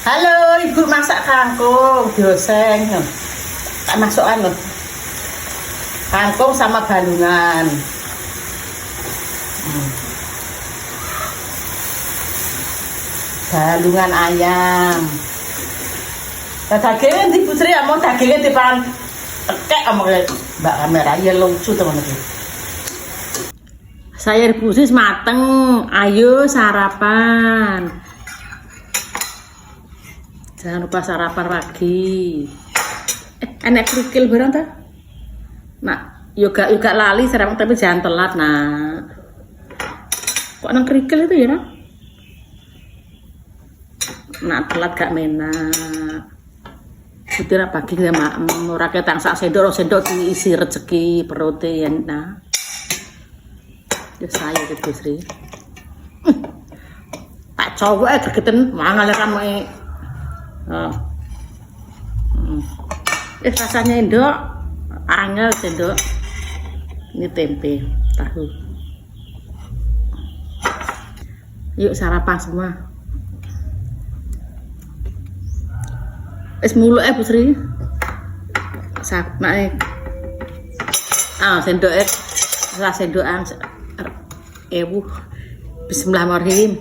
Halo, Ibu masak kangkung, dioseng. Tak masukan loh. Kangkung sama balungan. Balungan ayam. Dagingnya di putri ya, mau dagingnya dipan tekek sama Mbak kamera, ya lucu teman-teman. Saya rebus mateng, ayo sarapan. Jangan lupa sarapan pagi. Enak kerikil barang tak? Nak, yoga lali sarapan tapi jangan telat nak. Kok nang kerikil itu ya nak? Nak telat gak menak. Putih pagi sama rakyat tangsa sendok diisi rezeki protein nah. Ya saya itu Sri. Tak cowok gergeten mangal kamu rasanya endok angel sendok. Ini tempe tahu. Yuk sarapan semua. Es mulu Bu Sri. Sak naik. Sendok sendokan Bismillahirrahmanirrahim.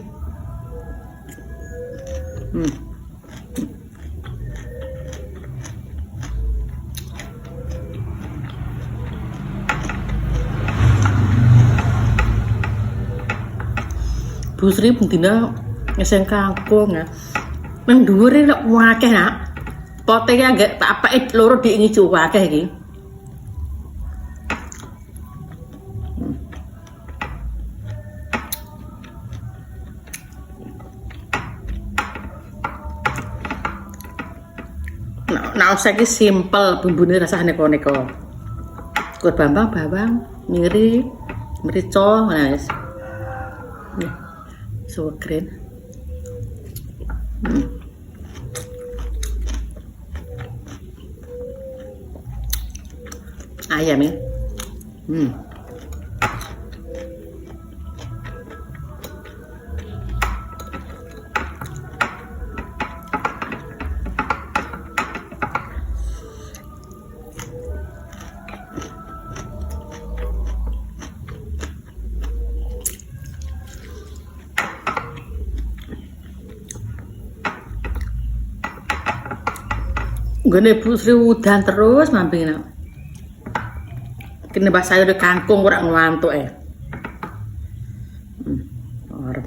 Bu Sri bendina ngeseng kangkung ya. Nang dhuwure lek akeh nak. Potenya agak tak apake loro diingi cuwa akeh iki. Nah, saiki simpel bumbune rasa neko-neko. Kur bawang, miri, merica, guys. So keren. Ayam ya. Gone Bu Sri udan terus mampir. Kene bahasa sayur kangkung ora ngantuk. Arep